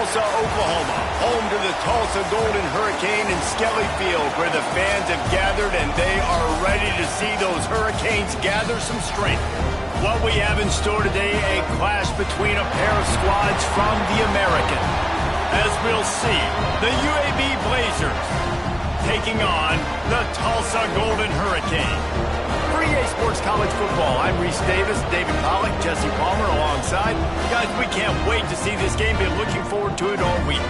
Tulsa, Oklahoma, home to the Tulsa Golden Hurricane in Skelly Field, where the fans have gathered and they are ready to see those Hurricanes gather some strength. What we have in store today, a clash between a pair of squads from the American. As we'll see, the UAB Blazers taking on the Tulsa Golden Hurricane. For EA Sports College Football, I'm Reese Davis, David Pollock, Jesse Palmer alongside. Guys, we can't wait to see this game. Been looking forward to it all week.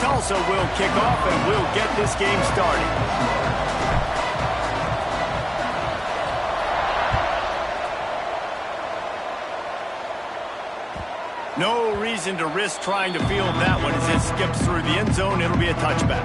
Tulsa will kick off and we'll get this game started. No reason to risk trying to field that one as it skips through the end zone. It'll be a touchback.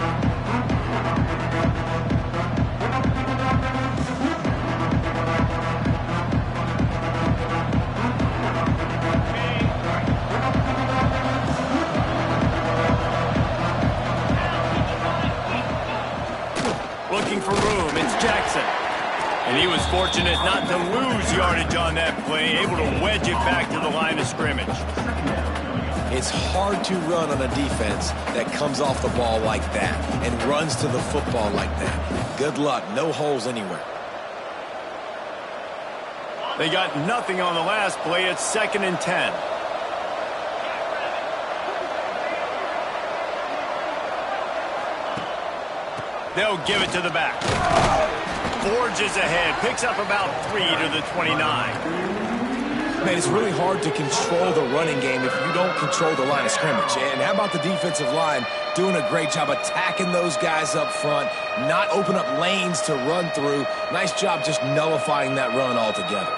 Looking for room. It's Jackson. And he was fortunate not to lose yardage on that play, able to wedge it back to the line of scrimmage. It's hard to run on a defense that comes off the ball like that and runs to the football like that. Good luck. No holes anywhere. They got nothing on the last play. It's 2nd and 10. They'll give it to the back. Forges ahead, picks up about 3 to the 29. Man, it's really hard to control the running game if you don't control the line of scrimmage. And how about the defensive line doing a great job attacking those guys up front, not open up lanes to run through. Nice job just nullifying that run altogether.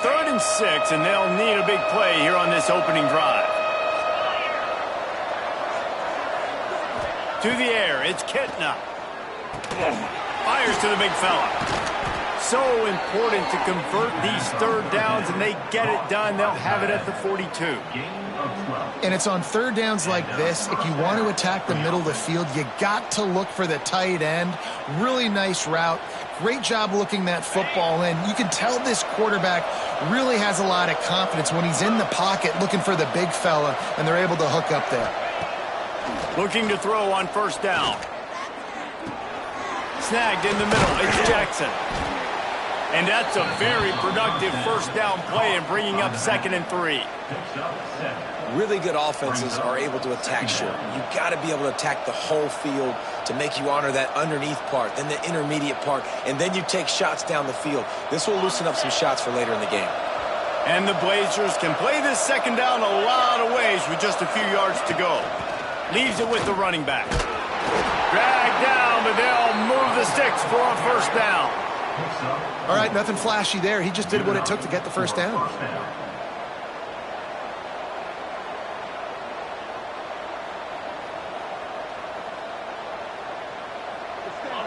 3rd and 6, and they'll need a big play here on this opening drive. To the air, it's Kitna. Fires to the big fella. So important to convert these 3rd downs, and they get it done. They'll have it at the 42. And it's on 3rd downs like this. If you want to attack the middle of the field, you got to look for the tight end. Really nice route. Great job looking that football in. You can tell this quarterback really has a lot of confidence when he's in the pocket looking for the big fella, and they're able to hook up there. Looking to throw on 1st down. Snagged in the middle. It's Jackson. And that's a very productive 1st down play and bringing up 2nd and 3. Really good offenses are able to attack short. You've got to be able to attack the whole field to make you honor that underneath part, then the intermediate part, and then you take shots down the field. This will loosen up some shots for later in the game. And the Blazers can play this 2nd down a lot of ways with just a few yards to go. Leaves it with the running back. Dragged down, but they'll move the sticks for a 1st down. All right, nothing flashy there. He just did what it took to get the 1st down.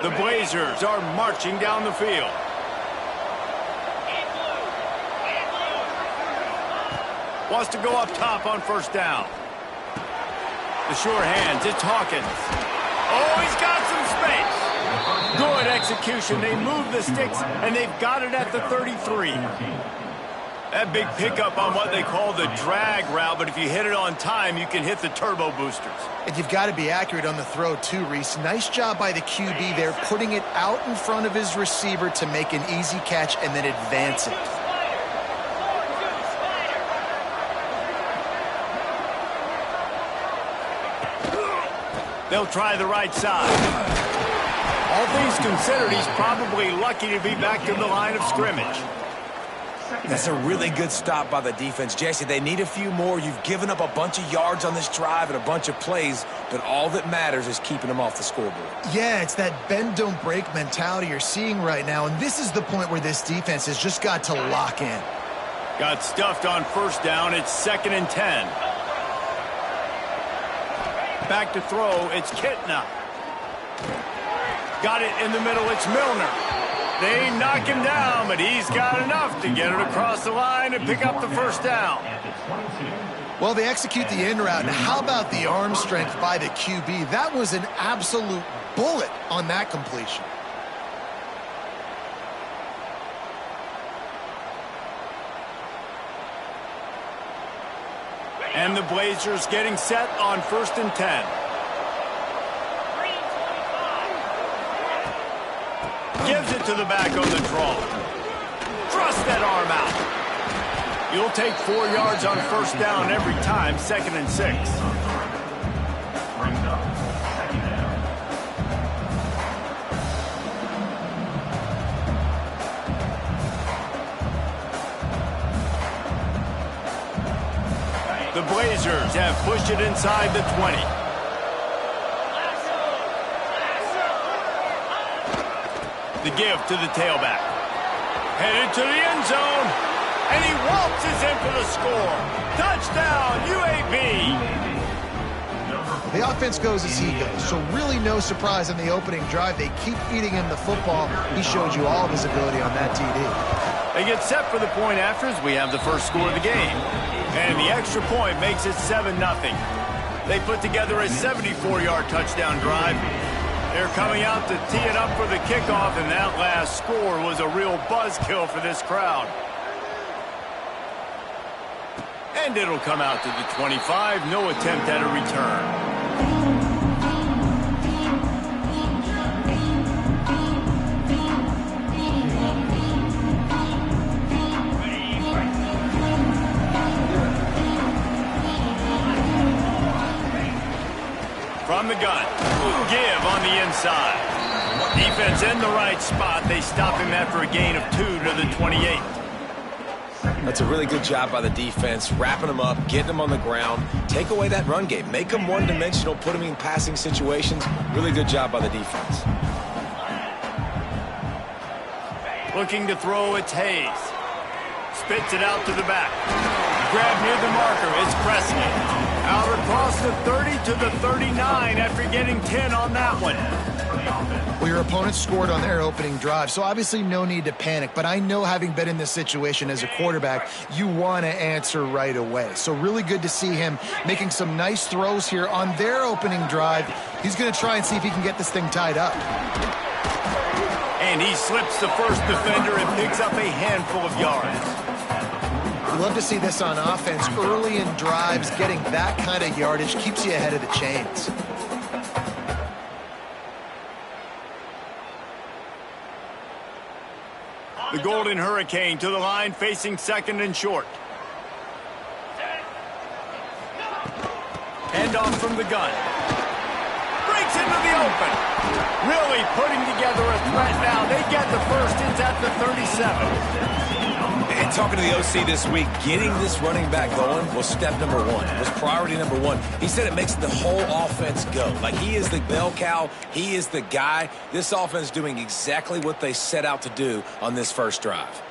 The Blazers are marching down the field. Wants to go up top on 1st down. The sure hands, it's Hawkins. Oh, he's got some space. Good execution. They move the sticks, and they've got it at the 33. That big pickup on what they call the drag route, but if you hit it on time, you can hit the turbo boosters. And you've got to be accurate on the throw, too, Reese. Nice job by the QB there, putting it out in front of his receiver to make an easy catch and then advance it. They'll try the right side. All things considered, he's probably lucky to be back to the line of scrimmage. That's a really good stop by the defense. Jesse, they need a few more. You've given up a bunch of yards on this drive and a bunch of plays, but all that matters is keeping them off the scoreboard. Yeah, it's that bend, don't break mentality you're seeing right now, and this is the point where this defense has just got to lock in. Got stuffed on 1st down. It's 2nd and 10. Back to throw. It's Kitna. Got it in the middle. It's Milner. They knock him down, but he's got enough to get it across the line and pick up the 1st down. Well, they execute the in route. Now, how about the arm strength by the QB? That was an absolute bullet on that completion. And the Blazers getting set on 1st and 10. Gives it to the back on the draw. Thrust that arm out. You'll take 4 yards on 1st down every time, 2nd and 6. The Blazers have pushed it inside the 20. The give to the tailback. Headed to the end zone. And he waltzes in for the score. Touchdown, UAB. The offense goes as he goes, so really no surprise in the opening drive. They keep feeding him the football. He showed you all of his ability on that TD. They get set for the point afters. We have the first score of the game. And the extra point makes it 7-0. They put together a 74-yard touchdown drive. They're coming out to tee it up for the kickoff, and that last score was a real buzzkill for this crowd. And it'll come out to the 25. No attempt at a return. From the gun, give on the inside. Defense in the right spot. They stop him after a gain of 2 to the 28. That's a really good job by the defense, wrapping them up, getting them on the ground. Take away that run game. Make them one-dimensional, put them in passing situations. Really good job by the defense. Looking to throw, it's Hayes. Spits it out to the back. Grab near the marker, it's Presley. Out across the 30 to the 39 after getting 10 on that one. Well, your opponent scored on their opening drive, so obviously no need to panic. But I know, having been in this situation as a quarterback, you want to answer right away. So really good to see him making some nice throws here on their opening drive. He's going to try and see if he can get this thing tied up. And he slips the first defender and picks up a handful of yards. You love to see this on offense. Early in drives, getting that kind of yardage keeps you ahead of the chains. The Golden Hurricane to the line, facing 2nd and short. Handoff from the gun. Breaks into the open. Really putting together a threat now. They get the first. It's at the 37. And talking to the OC this week, getting this running back going was step number 1. It was priority number 1. He said it makes the whole offense go. Like, he is the bell cow. He is the guy. This offense doing exactly what they set out to do on this first drive.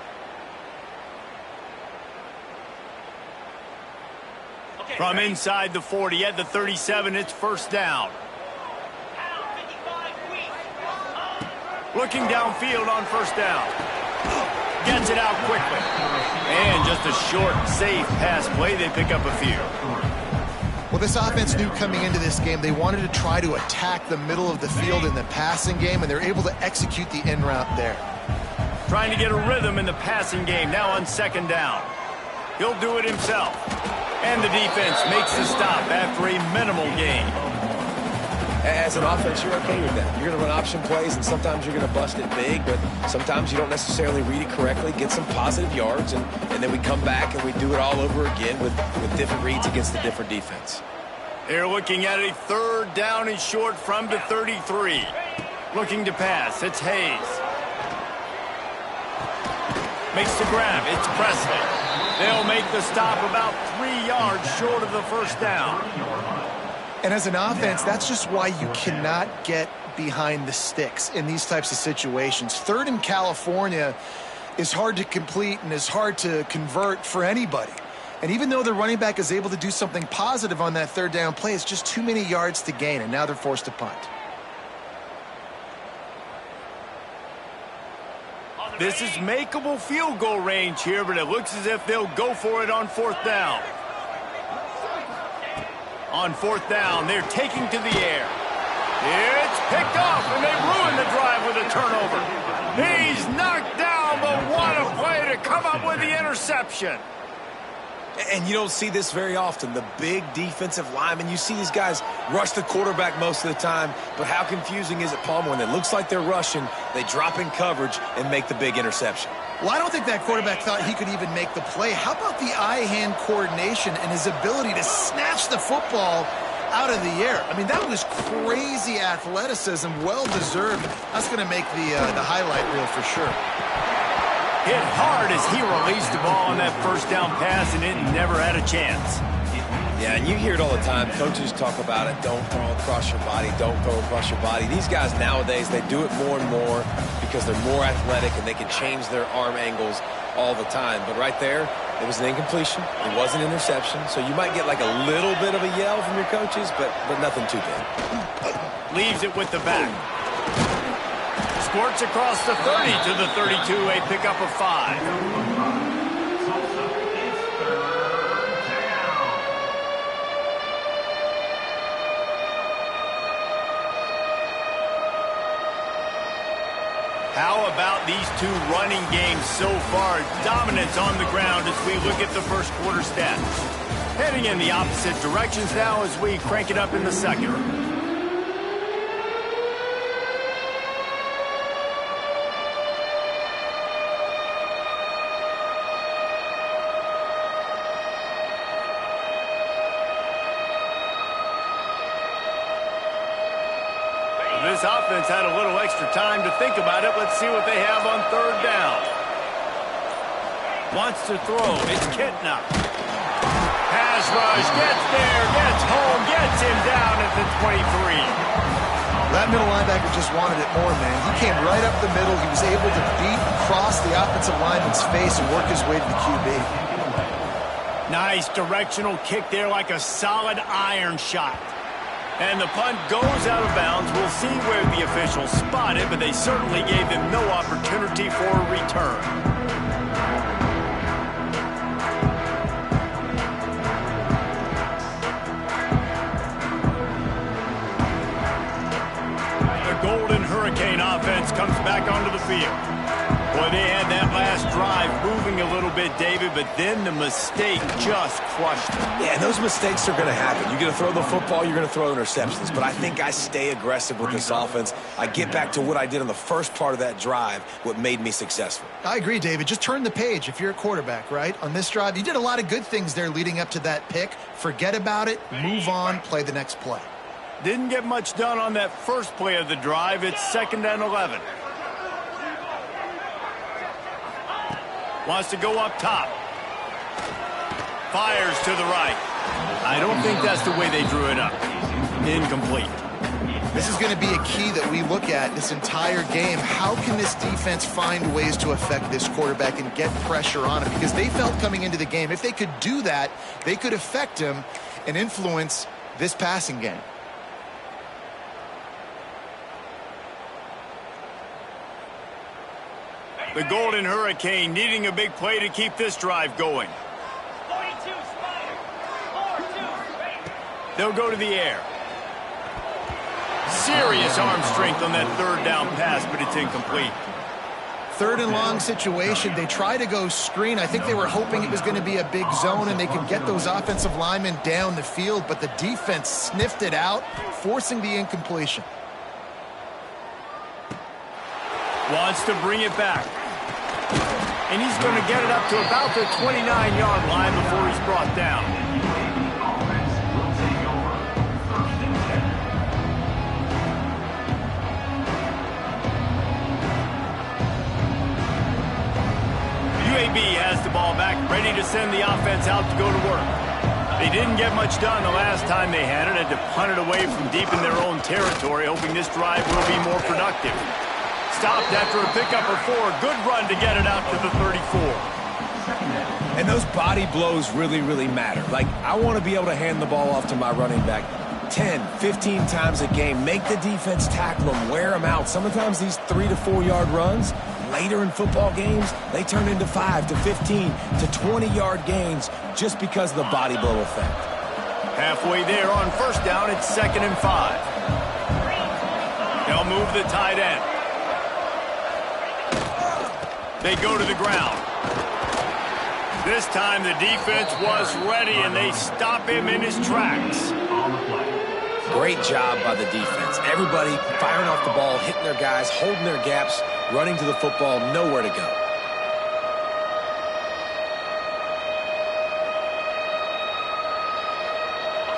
From inside the 40 at the 37, it's 1st down. Looking downfield on 1st down. Gets it out quickly. And just a short, safe pass play. They pick up a few. Well, this offense knew coming into this game they wanted to try to attack the middle of the field in the passing game, and they're able to execute the in route there. Trying to get a rhythm in the passing game now on 2nd down. He'll do it himself. And the defense makes the stop after a minimal gain. As an offense, you're okay with that. You're going to run option plays, and sometimes you're going to bust it big, but sometimes you don't necessarily read it correctly, get some positive yards, and then we come back and we do it all over again with different reads against a different defense. They're looking at a 3rd down and short from the 33. Looking to pass. It's Hayes. Makes the grab. It's Presley. They'll make the stop about 3 yards short of the 1st down. And as an offense, that's just why you cannot get behind the sticks in these types of situations. 3rd in California is hard to complete and is hard to convert for anybody. And even though the running back is able to do something positive on that 3rd down play, it's just too many yards to gain, and now they're forced to punt. This is makeable field goal range here, but it looks as if they'll go for it on 4th down. On 4th down, they're taking to the air. It's picked off, and they ruin the drive with a turnover. He's knocked down, but what a play to come up with the interception. And you don't see this very often. The big defensive linemen, you see these guys rush the quarterback most of the time, but how confusing is it, Palmer, when it looks like they're rushing, they drop in coverage and make the big interception? Well, I don't think that quarterback thought he could even make the play. How about the eye-hand coordination and his ability to snatch the football out of the air? I mean, that was crazy athleticism, well-deserved. That's going to make the highlight reel for sure. Hit hard as he released the ball on that first down pass, and it never had a chance. Yeah, and you hear it all the time. Coaches talk about it. Don't throw across your body. Don't throw across your body. These guys nowadays, they do it more and more because they're more athletic and they can change their arm angles all the time. But right there, it was an incompletion. It was an interception. So you might get like a little bit of a yell from your coaches, but nothing too big. Leaves it with the back. Squirts across the 30 to the 32, a pickup of 5. How about these two running games so far? Dominance on the ground as we look at the first quarter stats. Heading in the opposite directions now as we crank it up in the second. This offense had a little extra time to think about it. Let's see what they have on third down. Wants to throw. It's Kitna. Pass rush. Gets there. Gets home. Gets him down at the 23. That middle linebacker just wanted it more, man. He came right up the middle. He was able to beat across the offensive lineman's face and work his way to the QB. Nice directional kick there like a solid iron shot. And the punt goes out of bounds. We'll see where the officials spot it, but they certainly gave him no opportunity for a return. The Golden Hurricane offense comes back onto the field. Boy, they had that last drive moving a little bit, David, but then the mistake just crushed them. Yeah, and those mistakes are going to happen. You're going to throw the football, you're going to throw interceptions. But I think I stay aggressive with this offense. I get back to what I did on the first part of that drive, what made me successful. I agree, David. Just turn the page if you're a quarterback, right? On this drive, you did a lot of good things there leading up to that pick. Forget about it, move on, play the next play. Didn't get much done on that first play of the drive. It's 2nd and 11. Wants to go up top. Fires to the right. I don't think that's the way they drew it up. Incomplete. This is going to be a key that we look at this entire game. How can this defense find ways to affect this quarterback and get pressure on him? Because they felt coming into the game, if they could do that, they could affect him and influence this passing game. The Golden Hurricane needing a big play to keep this drive going. They'll go to the air. Serious arm strength on that third down pass, but it's incomplete. 3rd and long situation. They try to go screen. I think they were hoping it was going to be a big zone and they could get those offensive linemen down the field, but the defense sniffed it out, forcing the incompletion. Wants to bring it back. And he's going to get it up to about the 29-yard line before he's brought down. UAB has the ball back, ready to send the offense out to go to work. They didn't get much done the last time they had it, had to punt it away from deep in their own territory, hoping this drive will be more productive. Stopped after a pickup of 4. Good run to get it out to the 34. And those body blows really, really matter. Like, I want to be able to hand the ball off to my running back 10, 15 times a game. Make the defense tackle them, wear them out. Sometimes these 3 to 4 yard runs, later in football games, they turn into 5 to 15 to 20-yard gains just because of the body blow effect. Halfway there on first down, it's 2nd and 5. They'll move the tight end. They go to the ground. This time the defense was ready, and they stop him in his tracks. Great job by the defense. Everybody firing off the ball, hitting their guys, holding their gaps, running to the football, nowhere to go.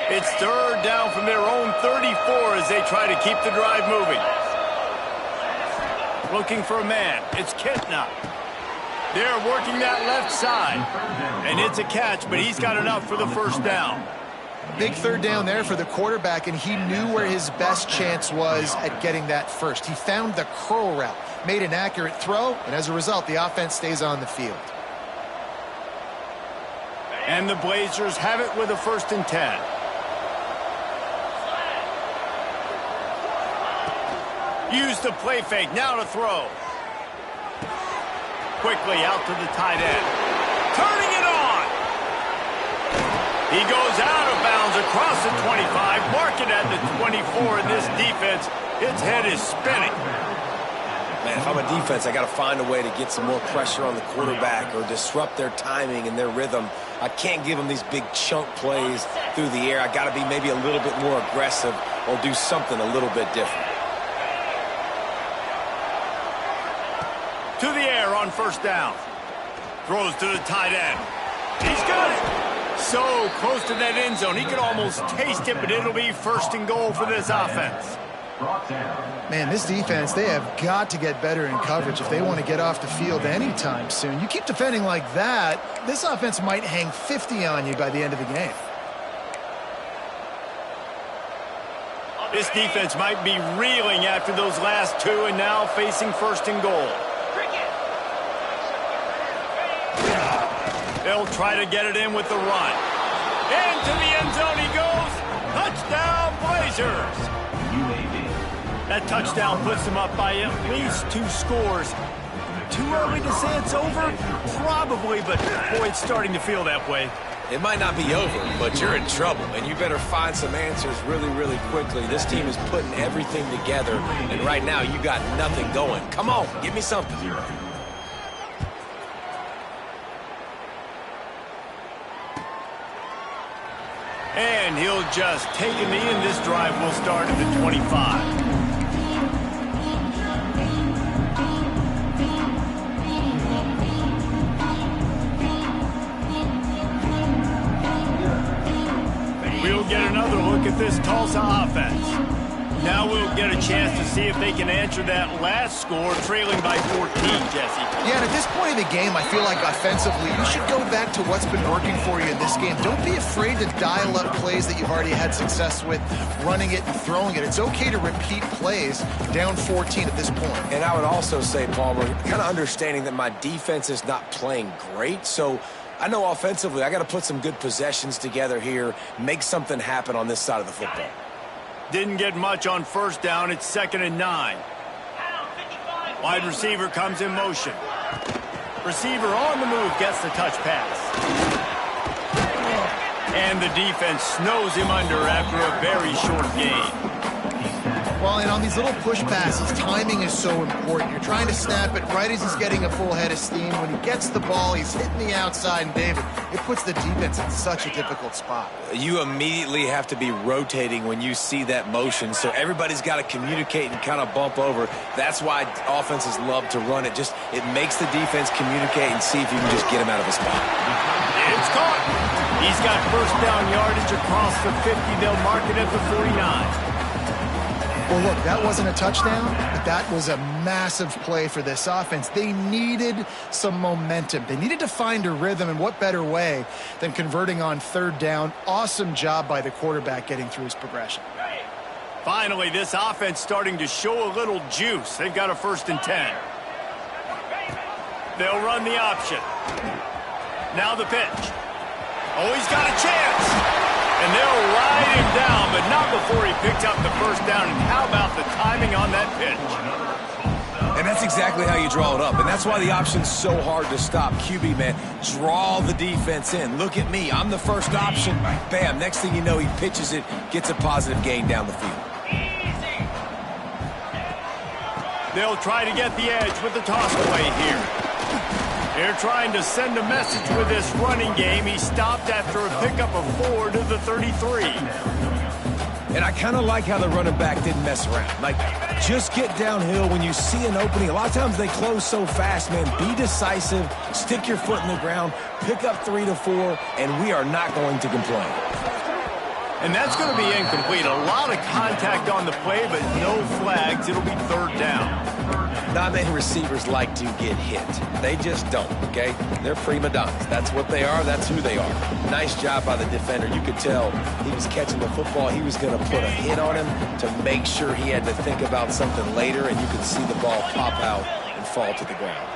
It's third down from their own 34 as they try to keep the drive moving. Looking for a man. It's Kentner. They're working that left side. And it's a catch, but he's got enough for the first down. Big third down there for the quarterback, and he knew where his best chance was at getting that first. He found the curl route, made an accurate throw, and as a result, the offense stays on the field. And the Blazers have it with a 1st and 10. Use the play fake, now to throw. Quickly out to the tight end. Turning it on! He goes out of bounds across the 25, marking at the 24, and this defense, its head is spinning. Man, if I'm a defense, I got to find a way to get some more pressure on the quarterback or disrupt their timing and their rhythm. I can't give them these big chunk plays through the air. I got to be maybe a little bit more aggressive or do something a little bit different. To the air on 1st down. Throws to the tight end. He's got it. So close to that end zone. He could almost taste it, but it'll be 1st and goal for this offense. Man, this defense, they have got to get better in coverage if they want to get off the field anytime soon. You keep defending like that, this offense might hang 50 on you by the end of the game. This defense might be reeling after those last two and now facing 1st and goal. They'll try to get it in with the run. Into the end zone he goes. Touchdown, Blazers. UAB. That touchdown puts them up by at least 2 scores. Too early to say it's over? Probably, but boy, it's starting to feel that way. It might not be over, but you're in trouble, and you better find some answers really, really quickly. This team is putting everything together, and right now you got nothing going. Come on, give me something. And he'll just take him in. This drive will start at the 25. We'll get another look at this Tulsa offense. Now we'll get a chance to see if they can answer that last score, trailing by 14, Jesse. Yeah, and at this point of the game, I feel like offensively, you should go back to what's been working for you in this game. Don't be afraid to dial up plays that you've already had success with, running it and throwing it. It's okay to repeat plays down 14 at this point. And I would also say, Palmer, kind of understanding that my defense is not playing great, so I know offensively I got to put some good possessions together here, make something happen on this side of the football. Didn't get much on 1st down. It's 2nd and 9. Wide receiver comes in motion. Receiver on the move gets the touch pass. And the defense snows him under after a very short gain. Well, and on these little push passes, timing is so important. You're trying to snap it right as he's getting a full head of steam. When he gets the ball, he's hitting the outside, and David, it puts the defense in such a difficult spot. You immediately have to be rotating when you see that motion, so everybody's got to communicate and kind of bump over. That's why offenses love to run it. It makes the defense communicate and see if you can just get him out of a spot. It's caught. He's got 1st down yardage across the 50. They'll mark it at the 49. Well, look, that wasn't a touchdown, but that was a massive play for this offense. They needed some momentum. They needed to find a rhythm, and what better way than converting on 3rd down. Awesome job by the quarterback getting through his progression. Finally, this offense starting to show a little juice. They've got a 1st and 10. They'll run the option. Now the pitch. Oh, he's got a chance. And they'll ride him down, but not before he picked up the 1st down. And how about the timing on that pitch? And that's exactly how you draw it up. And that's why the option's so hard to stop. QB, man, draw the defense in. Look at me. I'm the first option. Bam. Next thing you know, he pitches it, gets a positive gain down the field. They'll try to get the edge with the toss away here. They're trying to send a message with this running game. He stopped after a pickup of 4 to the 33. And I kind of like how the running back didn't mess around. Like, just get downhill when you see an opening. A lot of times they close so fast, man. Be decisive, stick your foot in the ground, pick up 3 to 4, and we are not going to complain. And that's going to be incomplete. A lot of contact on the play, but no flags. It'll be 3rd down. Not many receivers like to get hit. They just don't, okay? They're prima donnas. That's what they are. That's who they are. Nice job by the defender. You could tell he was catching the football. He was going to put a hit on him to make sure he had to think about something later, and you could see the ball pop out and fall to the ground.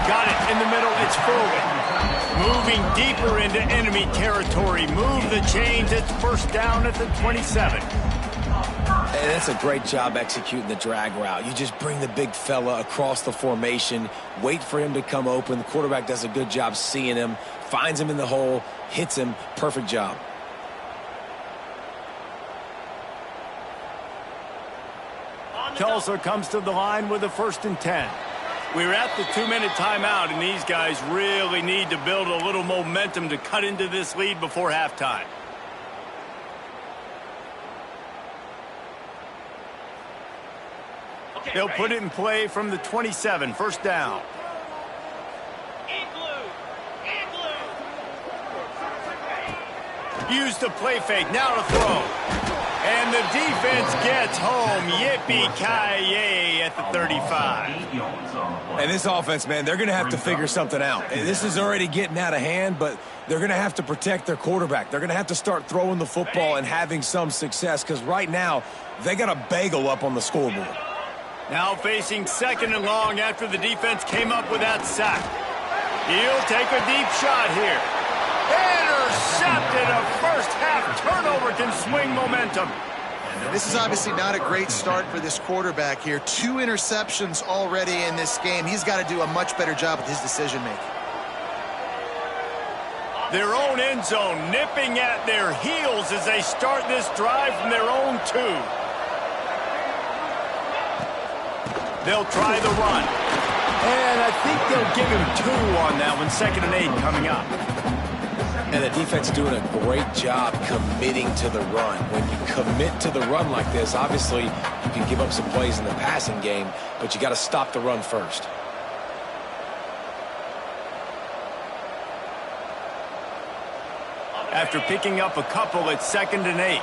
Got it in the middle. It's forward. Moving deeper into enemy territory. Move the chains. It's 1st down at the 27. And that's a great job executing the drag route. You just bring the big fella across the formation, wait for him to come open. The quarterback does a good job seeing him, finds him in the hole, hits him. Perfect job. Tulsa comes to the line with a 1st and 10. We're at the 2-minute timeout, and these guys really need to build a little momentum to cut into this lead before halftime. They'll put it in play from the 27, 1st down. Use the play fake, now to throw. And the defense gets home. Yippee-ki-yay at the 35. And this offense, man, they're going to have to figure something out. This is already getting out of hand, but they're going to have to protect their quarterback. They're going to have to start throwing the football and having some success, because right now they got a bagel up on the scoreboard. Now facing 2nd and long after the defense came up with that sack. He'll take a deep shot here. Intercepted. A 1st-half turnover can swing momentum. This is obviously not a great start for this quarterback here. 2 interceptions already in this game. He's got to do a much better job with his decision-making. Their own end zone nipping at their heels as they start this drive from their own 2. They'll try the run. And I think they'll give him 2 on that one. 2nd and 8 coming up. And the defense doing a great job committing to the run. When you commit to the run like this, obviously you can give up some plays in the passing game, but you got to stop the run first. After picking up a couple, it's 2nd and 8.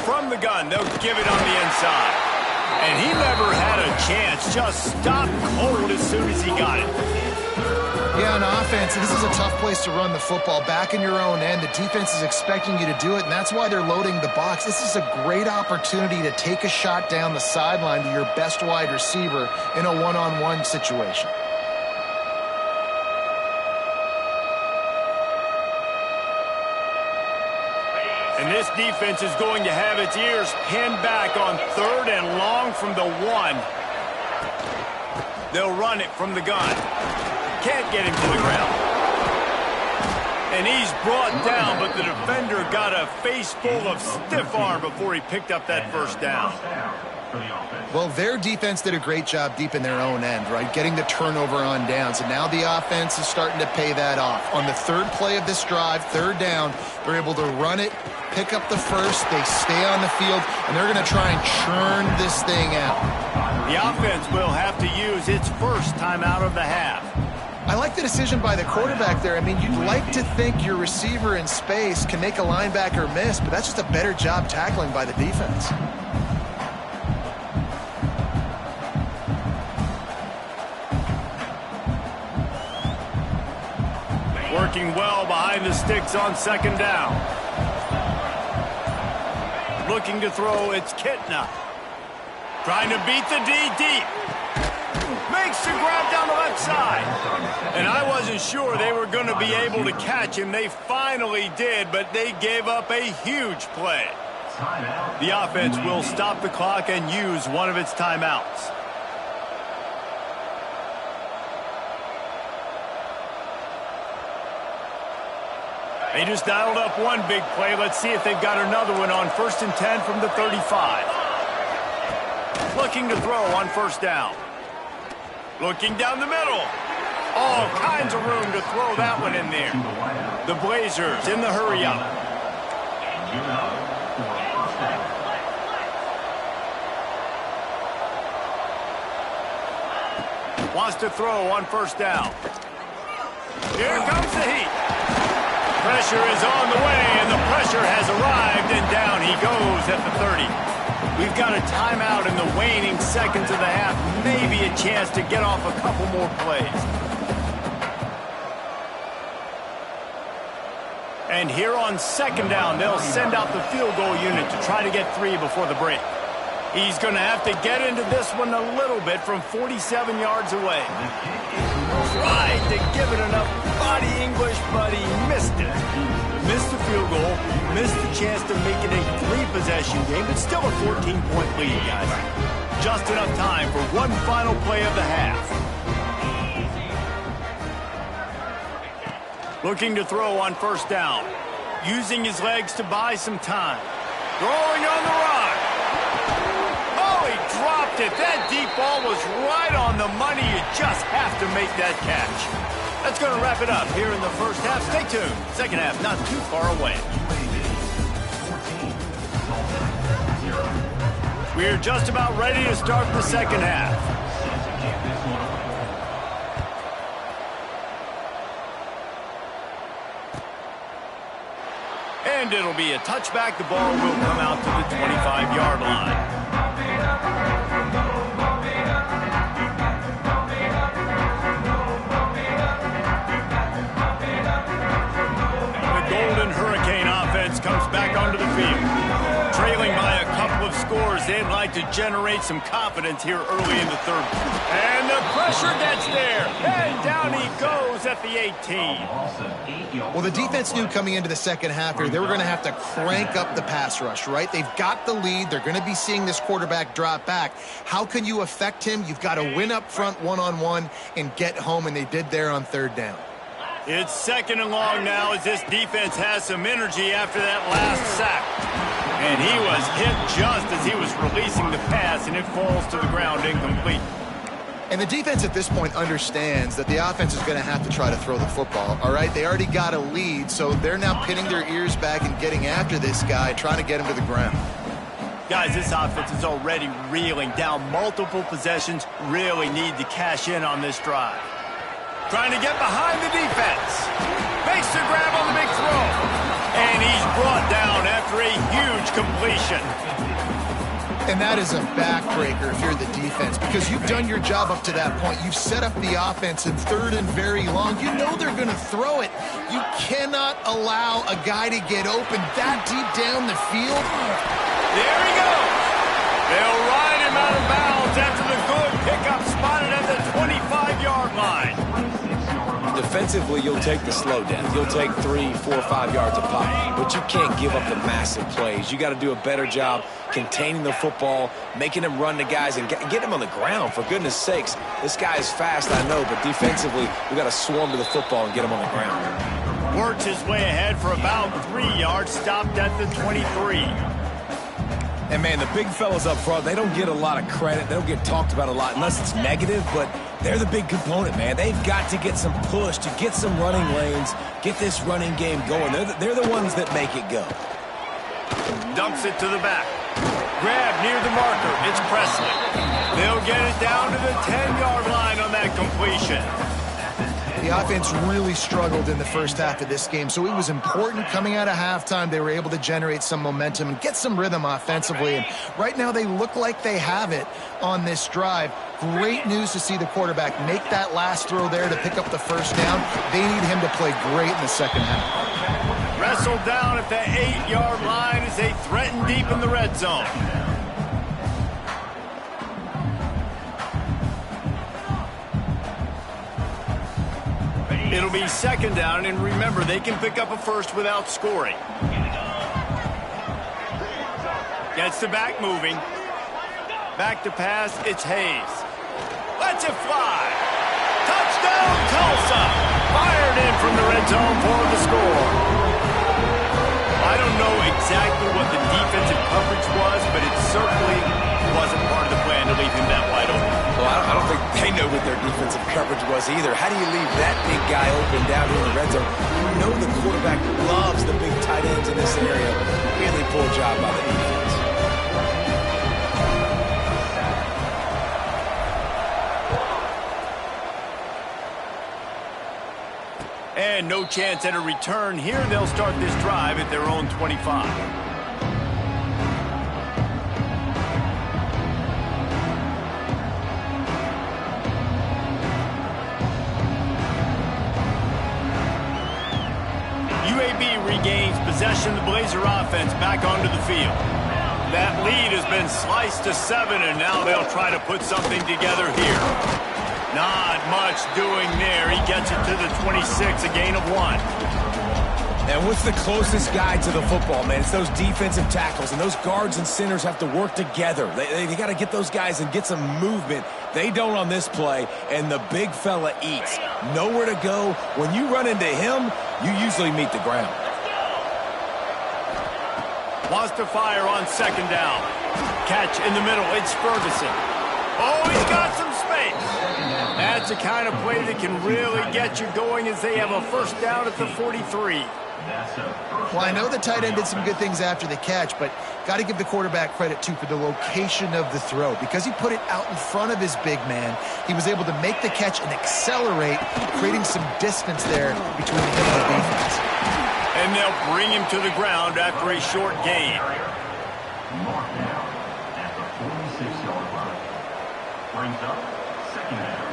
From the gun, they'll give it on the inside. And he never had a chance, just stopped cold as soon as he got it. Yeah, on offense, this is a tough place to run the football. Back in your own end, the defense is expecting you to do it, and that's why they're loading the box. This is a great opportunity to take a shot down the sideline to your best wide receiver in a one-on-one situation. And this defense is going to have its ears pinned back on 3rd and long from the 1. They'll run it from the gun. Can't get him to the ground. And he's brought down, but the defender got a face full of stiff arm before he picked up that 1st down. Well, their defense did a great job deep in their own end, right? Getting the turnover on downs, and now the offense is starting to pay that off. On the 3rd play of this drive, 3rd down, they're able to run it, pick up the 1st, they stay on the field, and they're going to try and churn this thing out. The offense will have to use its 1st timeout of the half. I like the decision by the quarterback there. I mean, you'd like to think your receiver in space can make a linebacker miss, but that's just a better job tackling by the defense. Working well behind the sticks on 2nd down. Looking to throw, it's Kitna. Trying to beat the D deep. Makes the grab down the left side. And I wasn't sure they were going to be able to catch him. They finally did, but they gave up a huge play. The offense will stop the clock and use one of its timeouts. They just dialed up one big play. Let's see if they've got another one on 1st and 10 from the 35. Looking to throw on 1st down. Looking down the middle. All kinds of room to throw that one in there. The Blazers in the hurry up. Wants to throw on 1st down. Here comes the heat. Pressure is on the way, and the pressure has arrived, and down he goes at the 30. We've got a timeout in the waning seconds of the half. Maybe a chance to get off a couple more plays. And here on 2nd down, they'll send out the field goal unit to try to get 3 before the break. He's going to have to get into this one a little bit from 47 yards away. Tried to give it enough body English, but he missed it. Missed the field goal, missed the chance to make it a 3-possession game, but still a 14-point lead, guys. Just enough time for one final play of the half. Looking to throw on 1st down. Using his legs to buy some time. Throwing on the run. Oh, he dropped it. That deep ball was right on the money. You just have to make that catch. That's going to wrap it up here in the 1st half. Stay tuned. 2nd half not too far away. We're just about ready to start the 2nd half. And it'll be a touchback. The ball will come out to the 25-yard line. The Golden Hurricane offense comes back onto the field. Trailing by a couple of scores, they'd like to generate some confidence here early in the 3rd. And the pressure gets there. And down he goes at the 18. Well, the defense knew coming into the 2nd half here, they were going to have to crank up the pass rush, right? They've got the lead. They're going to be seeing this quarterback drop back. How can you affect him? You've got to win up front one-on-one and get home, and they did there on 3rd down. It's 2nd and long now as this defense has some energy after that last sack. And he was hit just as he was releasing the pass, and it falls to the ground incomplete. And the defense at this point understands that the offense is going to have to try to throw the football, all right? They already got a lead, so they're now pinning their ears back and getting after this guy, trying to get him to the ground. Guys, this offense is already reeling down multiple possessions, really need to cash in on this drive. Trying to get behind the defense. Makes the grab on the big throw. And he's brought down after a huge completion. And that is a backbreaker if you're the defense, because you've done your job up to that point. You've set up the offense in 3rd and very long. You know they're going to throw it. You cannot allow a guy to get open that deep down the field. There he goes. They'll ride him out of bounds after the good pickup spotted at the 25-yard line. Defensively, you'll take the slow down. You'll take 3, 4, 5 yards a pop, but you can't give up the massive plays. You got to do a better job containing the football, making them run the guys, and get them on the ground. For goodness sakes, this guy is fast, I know, but defensively, we got to swarm to the football and get him on the ground. Works his way ahead for about 3 yards, stopped at the 23. And, man, the big fellas up front, they don't get a lot of credit. They don't get talked about a lot unless it's negative, but they're the big component, man. They've got to get some push to get some running lanes, get this running game going. They're the ones that make it go. Dumps it to the back. Grab near the marker. It's Presley. They'll get it down to the 10-yard line on that completion. The offense really struggled in the 1st half of this game, so it was important coming out of halftime. They were able to generate some momentum and get some rhythm offensively. And right now they look like they have it on this drive. Great news to see the quarterback make that last throw there to pick up the 1st down. They need him to play great in the 2nd half. Wrestled down at the 8-yard line as they threaten deep in the red zone. It'll be 2nd down, and remember, they can pick up a 1st without scoring. Gets the back moving. Back to pass, it's Hayes. Lets it fly. Touchdown, Tulsa! Fired in from the red zone for the score. I don't know exactly what the defensive coverage was, but it certainly wasn't part of the plan to leave him that wide open. Well, I don't think they know what their defensive coverage was either. How do you leave that big guy open down here in the red zone? You know the quarterback loves the big tight ends in this area. Really poor job by the defense. And no chance at a return here. They'll start this drive at their own 25. UAB regains possession of the Blazer offense back onto the field. That lead has been sliced to 7, and now they'll try to put something together here. Not much doing there. He gets it to the 26, a gain of 1. And what's the closest guy to the football, man? It's those defensive tackles, and those guards and centers have to work together. They got to get those guys and get some movement. They don't on this play, and the big fella eats. Nowhere to go. When you run into him, you usually meet the ground. Wants to fire on second down. Catch in the middle. It's Ferguson. Oh, he's got some space. That's the kind of play that can really get you going as they have a first down at the 43. Well, I know the tight end did some good things after the catch, but got to give the quarterback credit, too, for the location of the throw. Because he put it out in front of his big man, he was able to make the catch and accelerate, creating some distance there between him and the defense. And they'll bring him to the ground after a short gain. Mark down at the 46-yard line. Brings up second down.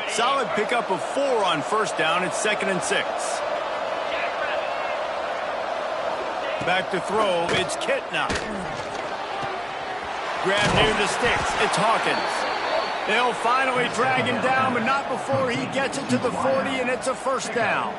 Solid pickup of 4 on first down. It's 2nd and 6. Back to throw. It's Kitna. Grab near the sticks. It's Hawkins. They'll finally drag him down, but not before he gets it to the 40, and it's a first down.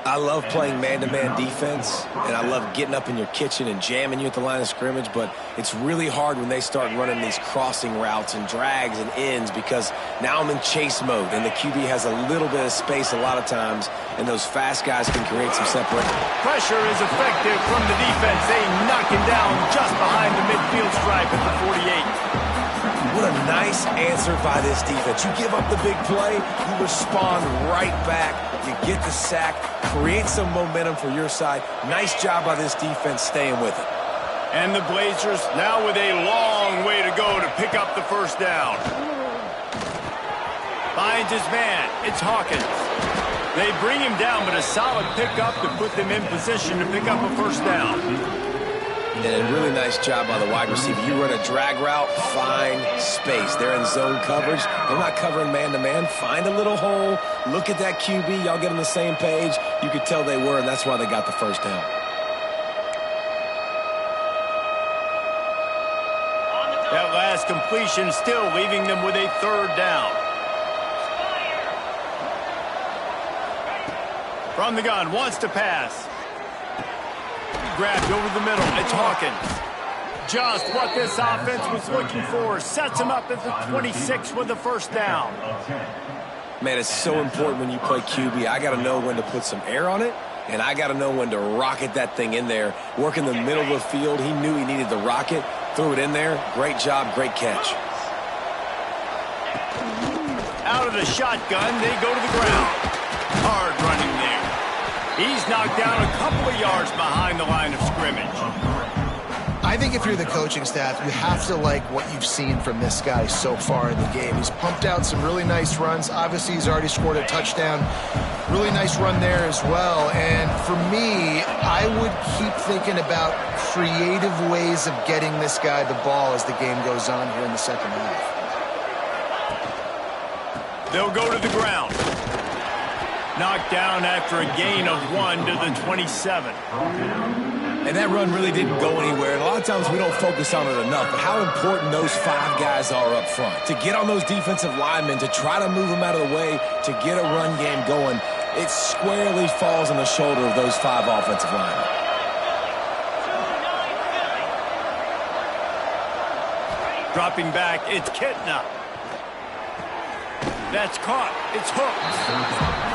I love playing man-to-man defense, and I love getting up in your kitchen and jamming you at the line of scrimmage, but it's really hard when they start running these crossing routes and drags and ends because now I'm in chase mode, and the QB has a little bit of space a lot of times, and those fast guys can create some separation. Pressure is effective from the defense. They knock him down just behind the midfield stripe at the 48. What a nice answer by this defense. You give up the big play, you respond right back, you get the sack, create some momentum for your side. Nice job by this defense staying with it. And the Blazers now with a long way to go to pick up the first down. Finds his man. It's Hawkins. They bring him down, but a solid pickup to put them in position to pick up a first down. And a really nice job by the wide receiver. You run a drag route, find space. They're in zone coverage. They're not covering man-to-man. Find a little hole. Look at that QB. Y'all get on the same page. You could tell they were, and that's why they got the first down. That last completion still leaving them with a third down. From the gun, wants to pass. Grabbed over the middle. It's Hawkins. Just what this offense was looking for. Sets him up at the 26 with the first down. Man, it's so important when you play QB. I got to know when to put some air on it, and I got to know when to rocket that thing in there. Work in the middle of the field. He knew he needed the rocket. Threw it in there. Great job, great catch. Out of the shotgun, they go to the ground. Hard running there. He's knocked down a couple of yards behind the line of scrimmage. I think if you're the coaching staff, you have to like what you've seen from this guy so far in the game. He's pumped out some really nice runs. Obviously, he's already scored a touchdown. Really nice run there as well. And for me, I would keep thinking about creative ways of getting this guy the ball as the game goes on here in the second half. They'll go to the ground. Knocked down after a gain of 1 to the 27. And that run really didn't go anywhere. And a lot of times we don't focus on it enough, but how important those 5 guys are up front. To get on those defensive linemen, to try to move them out of the way, to get a run game going, it squarely falls on the shoulder of those 5 offensive linemen. Dropping back, it's Kitna. That's caught. It's hooked.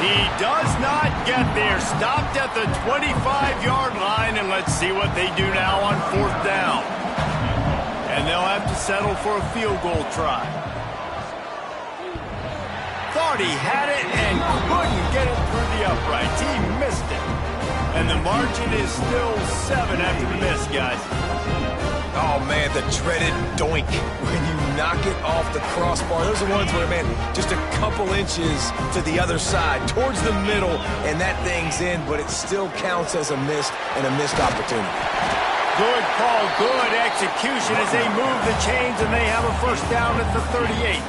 He does not get there. Stopped at the 25-yard line, and let's see what they do now on 4th down. And they'll have to settle for a field goal try. Thought he had it and couldn't get it through the uprights. He missed it. And the margin is still 7 after the miss, guys. Oh, man, the dreaded doink when you knock it off the crossbar. Those are ones where, man, just a couple inches to the other side, towards the middle, and that thing's in, but it still counts as a miss and a missed opportunity. Good call, good execution as they move the chains, and they have a 1st down at the 38.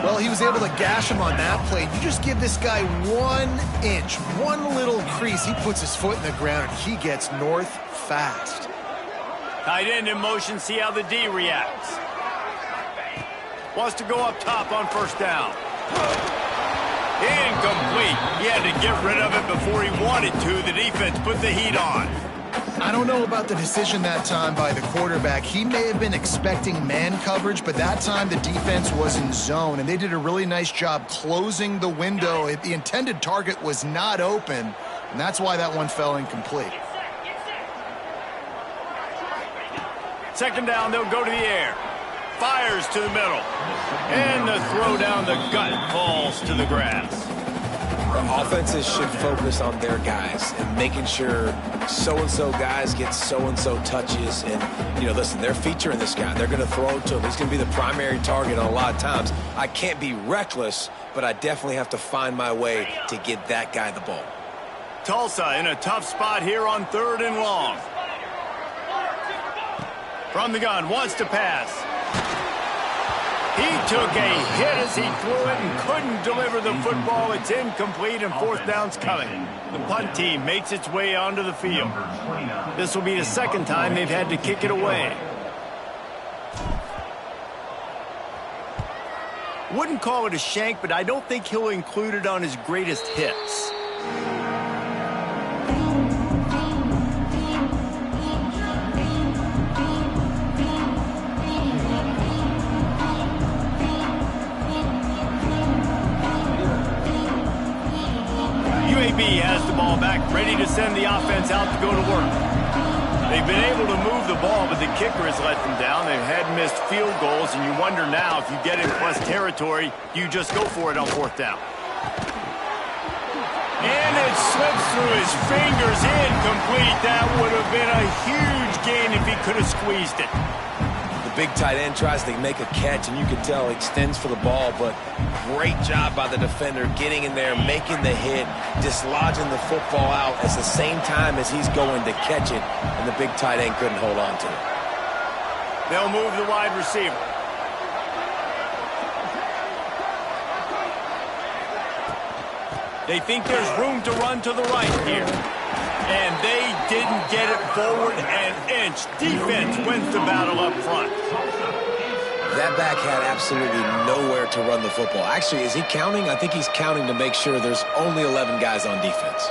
Well, he was able to gash him on that play. You just give this guy 1 inch, one little crease. He puts his foot in the ground, and he gets north fast. Tight end in motion, see how the D reacts. Wants to go up top on 1st down. Incomplete. He had to get rid of it before he wanted to. The defense put the heat on. I don't know about the decision that time by the quarterback. He may have been expecting man coverage, but that time the defense was in zone, and they did a really nice job closing the window. The intended target was not open, and that's why that one fell incomplete. 2nd down, they'll go to the air. Fires to the middle. And the throw down the gut falls to the grass. The offenses should focus on their guys and making sure so-and-so guys get so-and-so touches. And, you know, listen, they're featuring this guy. They're going to throw it to him. He's going to be the primary target on a lot of times. I can't be reckless, but I definitely have to find my way to get that guy the ball. Tulsa in a tough spot here on 3rd and long. From the gun, wants to pass. He took a hit as he threw it and couldn't deliver the football. It's incomplete, and 4th down's coming. The punt team makes its way onto the field. This will be the 2nd time they've had to kick it away. Wouldn't call it a shank, but I don't think he'll include it on his greatest hits. UAB has the ball back, ready to send the offense out to go to work. They've been able to move the ball, but the kicker has let them down. They've had missed field goals, and you wonder now if you get in plus territory, you just go for it on 4th down. And it slips through his fingers, incomplete. That would have been a huge gain if he could have squeezed it. The big tight end tries to make a catch, and you can tell he extends for the ball, but great job by the defender getting in there, making the hit, dislodging the football out at the same time as he's going to catch it, and the big tight end couldn't hold on to it. They'll move the wide receiver. They think there's room to run to the right here. And they didn't get it forward an inch. Defense wins the battle up front. That back had absolutely nowhere to run the football. Actually, is he counting? I think he's counting to make sure there's only 11 guys on defense.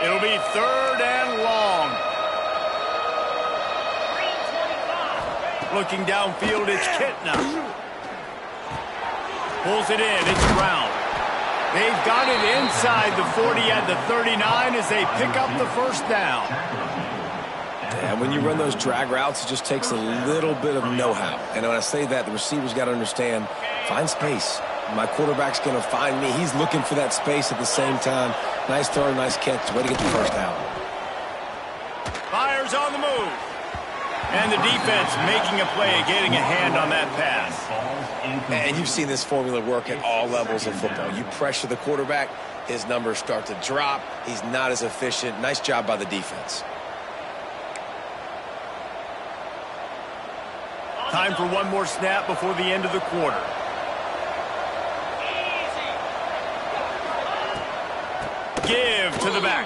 It'll be 3rd and long. Looking downfield, it's Kitna. Pulls it in, it's Brown. They've got it inside the 40 at the 39 as they pick up the 1st down. And when you run those drag routes, it just takes a little bit of know-how. And when I say that, the receiver's got to understand, find space. My quarterback's going to find me. He's looking for that space at the same time. Nice throw, nice catch. Way to get the 1st down. Fires on the move. And the defense making a play, getting a hand on that pass. And you've seen this formula work at all levels of football. You pressure the quarterback, his numbers start to drop. He's not as efficient. Nice job by the defense. Time for one more snap before the end of the quarter. Give to the back.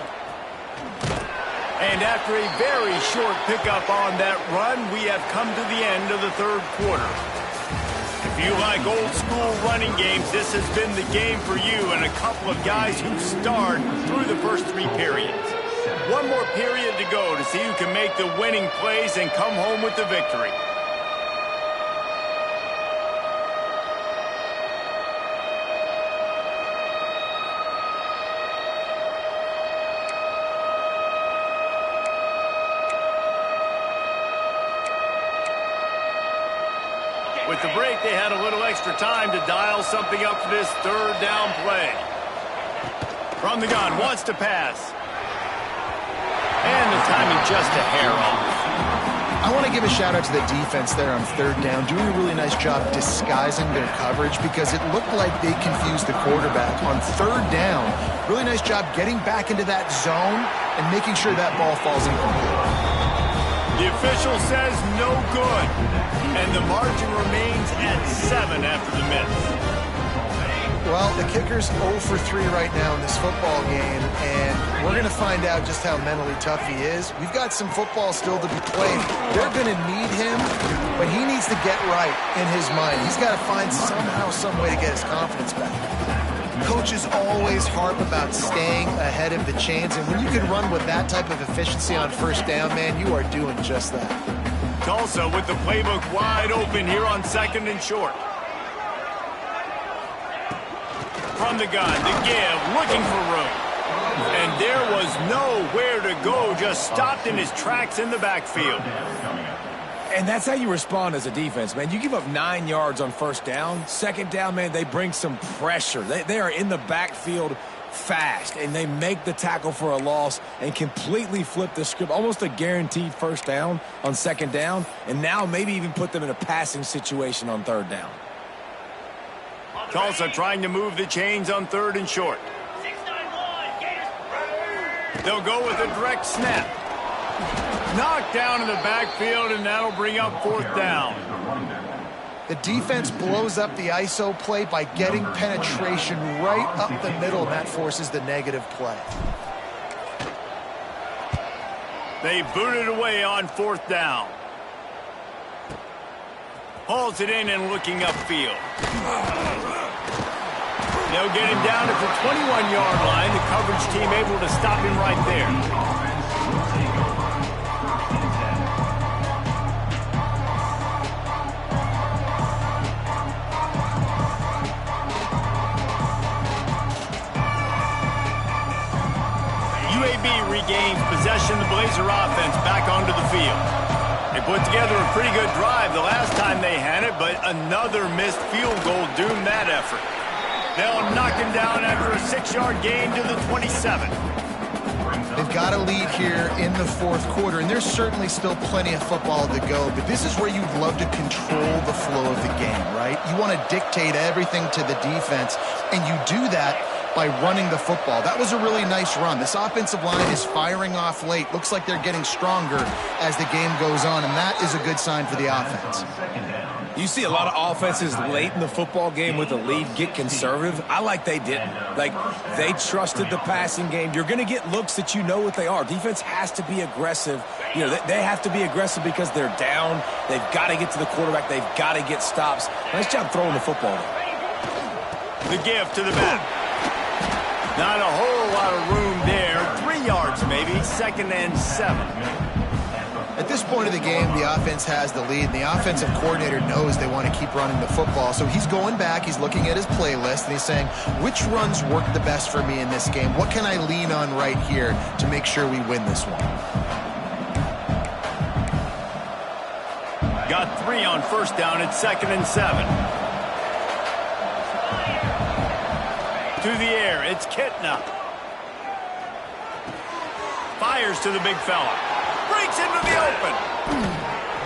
And after a very short pickup on that run, we have come to the end of the 3rd quarter. If you like old school running games, this has been the game for you and a couple of guys who starred through the first 3 periods. One more period to go to see who can make the winning plays and come home with the victory. With the break, they had a little extra time to dial something up for this 3rd down play. From the gun, wants to pass. And the timing just a hair off. I want to give a shout out to the defense there on 3rd down, doing a really nice job disguising their coverage because it looked like they confused the quarterback on 3rd down. Really nice job getting back into that zone and making sure that ball falls incomplete. The official says no good, and the margin remains at 7 after the miss. Well, the kicker's 0 for 3 right now in this football game, and we're going to find out just how mentally tough he is. We've got some football still to be played. They're going to need him, but he needs to get right in his mind. He's got to find somehow, some way to get his confidence back. Coaches always harp about staying ahead of the chains, and when you can run with that type of efficiency on 1st down, man, you are doing just that. Tulsa with the playbook wide open here on 2nd and short. From the gun, the give, looking for room. And there was nowhere to go, just stopped in his tracks in the backfield. And that's how you respond as a defense, man. You give up 9 yards on 1st down. 2nd down, man, they bring some pressure. They are in the backfield fast, and they make the tackle for a loss and completely flip the script. Almost a guaranteed 1st down on 2nd down, and now maybe even put them in a passing situation on 3rd down. Tulsa trying to move the chains on 3rd and short. They'll go with a direct snap. Knocked down in the backfield, and that'll bring up 4th down. The defense blows up the ISO play by getting penetration right up the middle, and that forces the negative play. They boot it away on 4th down. Hauls it in and looking upfield. They'll get him down at the 21-yard line. The coverage team able to stop him right there. UAB regains possession of the Blazer offense back onto the field. They put together a pretty good drive the last time they had it, but another missed field goal doomed that effort. They'll knock him down after a 6-yard gain to the 27. They've got a lead here in the 4th quarter, and there's certainly still plenty of football to go, but this is where you'd love to control the flow of the game, right? You want to dictate everything to the defense, and you do that by running the football. That was a really nice run. This offensive line is firing off late. Looks like they're getting stronger as the game goes on, and that is a good sign for the offense. You see a lot of offenses late in the football game with a lead get conservative. I like they didn't. Like, they trusted the passing game. You're going to get looks that you know what they are. Defense has to be aggressive. You know, they have to be aggressive because they're down. They've got to get to the quarterback. They've got to get stops. Nice job throwing the football. The give to the back. Not a whole lot of room there. 3 yards maybe. 2nd and 7. At this point of the game, the offense has the lead, and the offensive coordinator knows they want to keep running the football. So he's going back, he's looking at his playlist, and he's saying, which runs work the best for me in this game? What can I lean on right here to make sure we win this one? Got 3 on 1st down at 2nd and 7. To the air, it's Kitna. Fires to the big fella. Breaks into the open.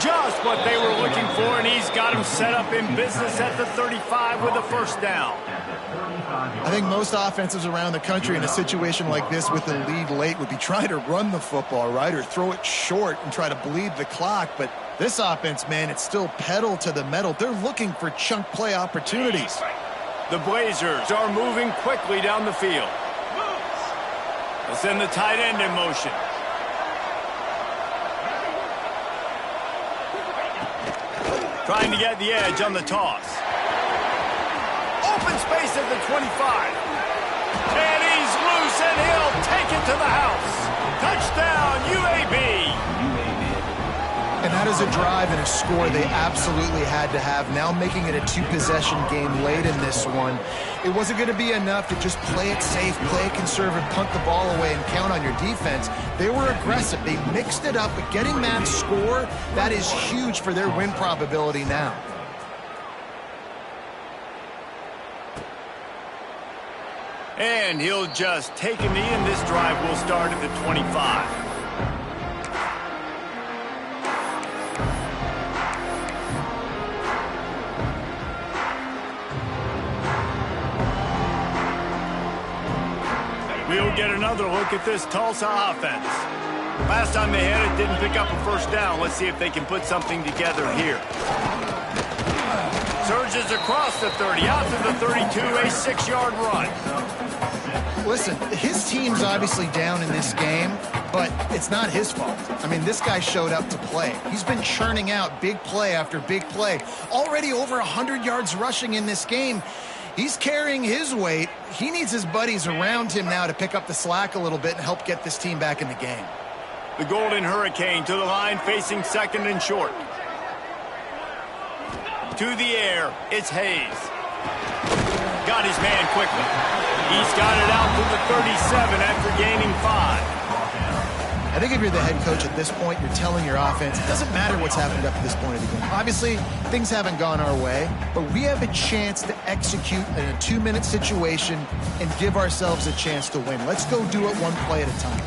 Just what they were looking for, and he's got him set up in business at the 35 with a 1st down. I think most offenses around the country in a situation like this with the lead late would be trying to run the football, right, or throw it short and try to bleed the clock. But this offense, man, it's still pedal to the metal. They're looking for chunk play opportunities. The Blazers are moving quickly down the field. They'll send the tight end in motion. Trying to get the edge on the toss. open space at the 25. And he's loose, and he'll take it to the house. Touchdown, UAB. And that is a drive and a score they absolutely had to have. Now making it a two-possession game late in this one. It wasn't going to be enough to just play it safe, play it conservative, punt the ball away, and count on your defense. They were aggressive. They mixed it up, but getting that score, that is huge for their win probability now. And he'll just take a knee, and this drive will start at the 25. We'll get another look at this Tulsa offense. Last time they had it, didn't pick up a first down. Let's see if they can put something together here. Surges across the 30, out to the 32, a 6-yard run. Listen, his team's obviously down in this game, but it's not his fault. I mean, this guy showed up to play. He's been churning out big play after big play. Already over 100 yards rushing in this game. He's carrying his weight. He needs his buddies around him now to pick up the slack a little bit and help get this team back in the game. The Golden Hurricane to the line, facing second and short. To the air, it's Hayes. Got his man quickly. He's got it out to the 37 after gaining 5. I think if you're the head coach at this point, you're telling your offense, it doesn't matter what's happened up to this point of the game. Obviously, things haven't gone our way, but we have a chance to execute in a 2-minute situation and give ourselves a chance to win. Let's go do it one play at a time.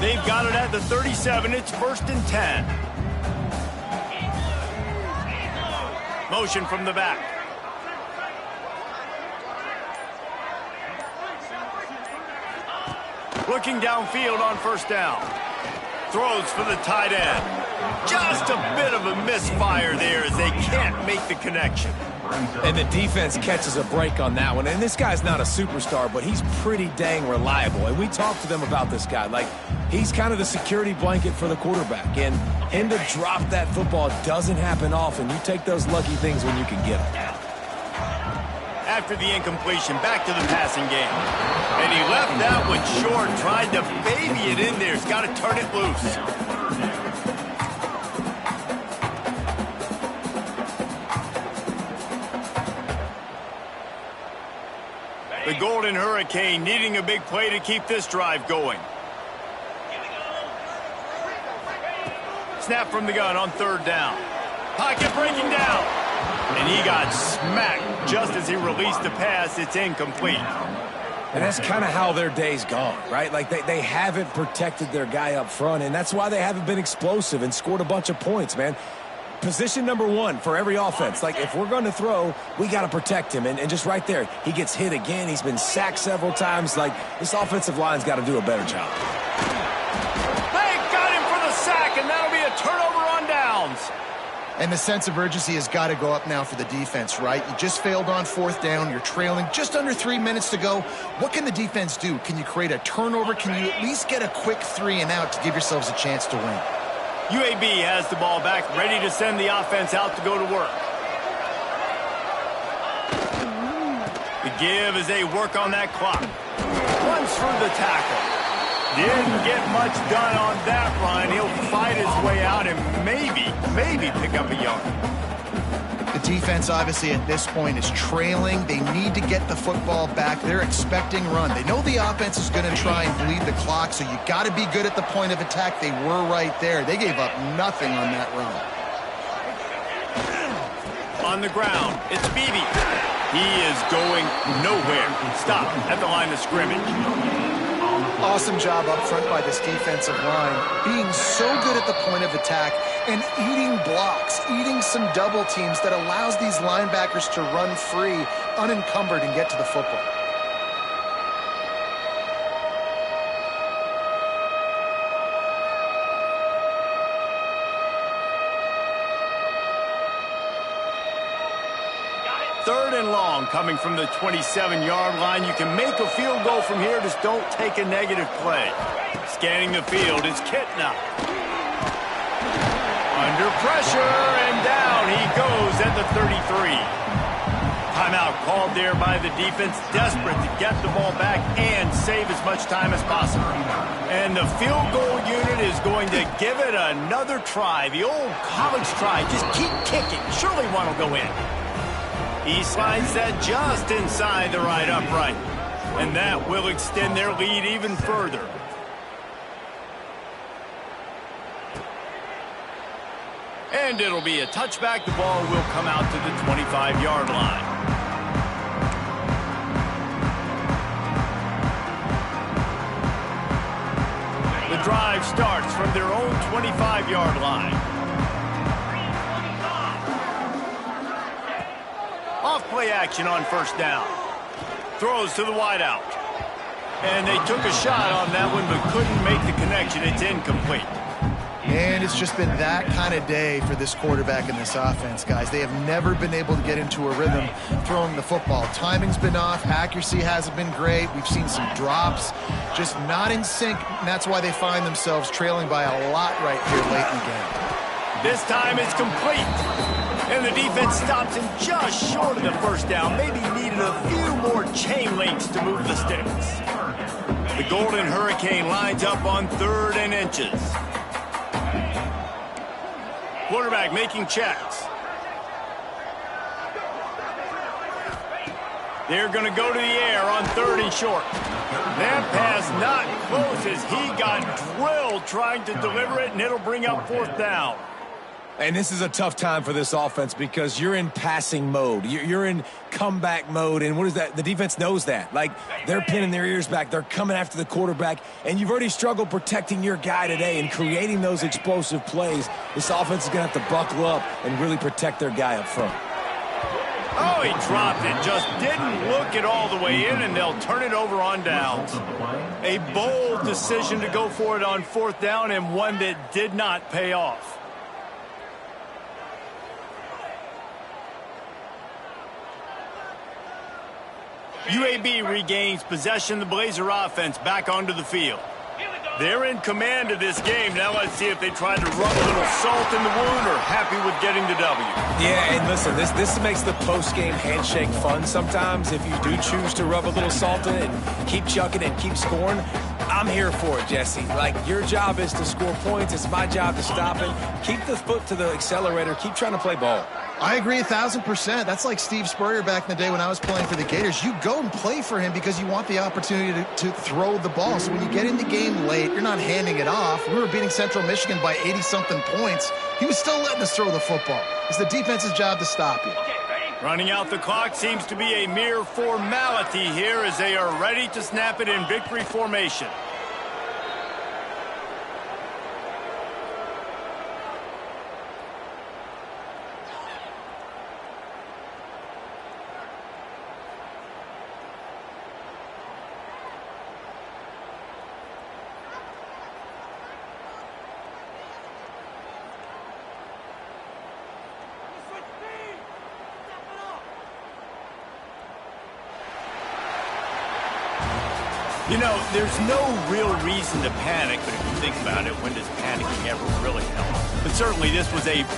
They've got it at the 37. It's 1st and 10. Motion from the back. Looking downfield on first down. Throws for the tight end. Just a bit of a misfire there as they can't make the connection. And the defense catches a break on that one. And this guy's not a superstar, but he's pretty dang reliable. And we talked to them about this guy. Like, he's kind of the security blanket for the quarterback. And him to drop that football doesn't happen often. You take those lucky things when you can get them. After the incompletion, back to the passing game. And he left that one short, tried to baby it in there. He's got to turn it loose. The Golden Hurricane needing a big play to keep this drive going. Snap from the gun on 3rd down. Pocket breaking down. And he got smacked just as he released the pass. It's incomplete. And that's kind of how their day's gone, right? Like, they haven't protected their guy up front, and that's why they haven't been explosive and scored a bunch of points, man. Position number 1 for every offense. Like, if we're going to throw, we got to protect him. And just right there, he gets hit again. He's been sacked several times. Like, this offensive line's got to do a better job. They got him for the sack, and that'll be a turnover on downs. And the sense of urgency has got to go up now for the defense, right? You just failed on 4th down. You're trailing just under 3 minutes to go. What can the defense do? Can you create a turnover? Can you at least get a quick 3 and out to give yourselves a chance to win? UAB has the ball back, ready to send the offense out to go to work. The give as they work on that clock. Runs through the tackle. Didn't get much done on that run. He'll fight his way out and maybe pick up a yard. The defense, obviously, at this point is trailing. They need to get the football back. They're expecting run. They know the offense is going to try and bleed the clock, so you got to be good at the point of attack. They were right there. They gave up nothing on that run. On the ground, it's Beebe. He is going nowhere. Stop at the line of scrimmage. Awesome job up front by this defensive line, being so good at the point of attack and eating blocks, eating some double teams that allows these linebackers to run free, unencumbered, and get to the football. Third and long coming from the 27-yard line. You can make a field goal from here. Just don't take a negative play. Scanning the field is Kitna. Under pressure, and down he goes at the 33. Timeout called there by the defense, desperate to get the ball back and save as much time as possible. And the field goal unit is going to give it another try. The old college try. Just keep kicking. Surely one will go in. He slides that just inside the right upright. And that will extend their lead even further. And it'll be a touchback. The ball will come out to the 25-yard line. The drive starts from their own 25-yard line. Off-play action on first down. Throws to the wideout. And they took a shot on that one but couldn't make the connection. It's incomplete. And it's just been that kind of day for this quarterback and this offense, guys. They have never been able to get into a rhythm throwing the football. Timing's been off. Accuracy hasn't been great. We've seen some drops. Just not in sync, and that's why they find themselves trailing by a lot right here late in the game. This time it's complete. And the defense stops him just short of the first down. Maybe needed a few more chain links to move the sticks. The Golden Hurricane lines up on 3rd and inches. Quarterback making checks. They're going to go to the air on 3rd and short. That pass not close as he got drilled trying to deliver it, and it'll bring up 4th down. And this is a tough time for this offense because you're in passing mode. You're in comeback mode, and what is that? The defense knows that. Like, they're pinning their ears back. They're coming after the quarterback, and you've already struggled protecting your guy today and creating those explosive plays. This offense is going to have to buckle up and really protect their guy up front. Oh, he dropped it. Just didn't look it all the way in, and they'll turn it over on downs. A bold decision to go for it on 4th down, and one that did not pay off. UAB regains possession. The Blazer offense back onto the field. They're in command of this game. Now let's see if they try to rub a little salt in the wound or happy with getting the W. Yeah, and listen, this makes the post-game handshake fun sometimes. If you do choose to rub a little salt in it and keep chucking and keep scoring, I'm here for it, Jesse. Like, your job is to score points. It's my job to stop it. Keep the foot to the accelerator. Keep trying to play ball. I agree 1,000%. That's like Steve Spurrier back in the day when I was playing for the Gators. You go and play for him because you want the opportunity to throw the ball. So when you get in the game late, you're not handing it off. We were beating Central Michigan by 80-something points. He was still letting us throw the football. It's the defense's job to stop you. Running out the clock seems to be a mere formality here as they are ready to snap it in victory formation. You know, there's no real reason to panic, but if you think about it, when does panicking ever really help? But certainly this was a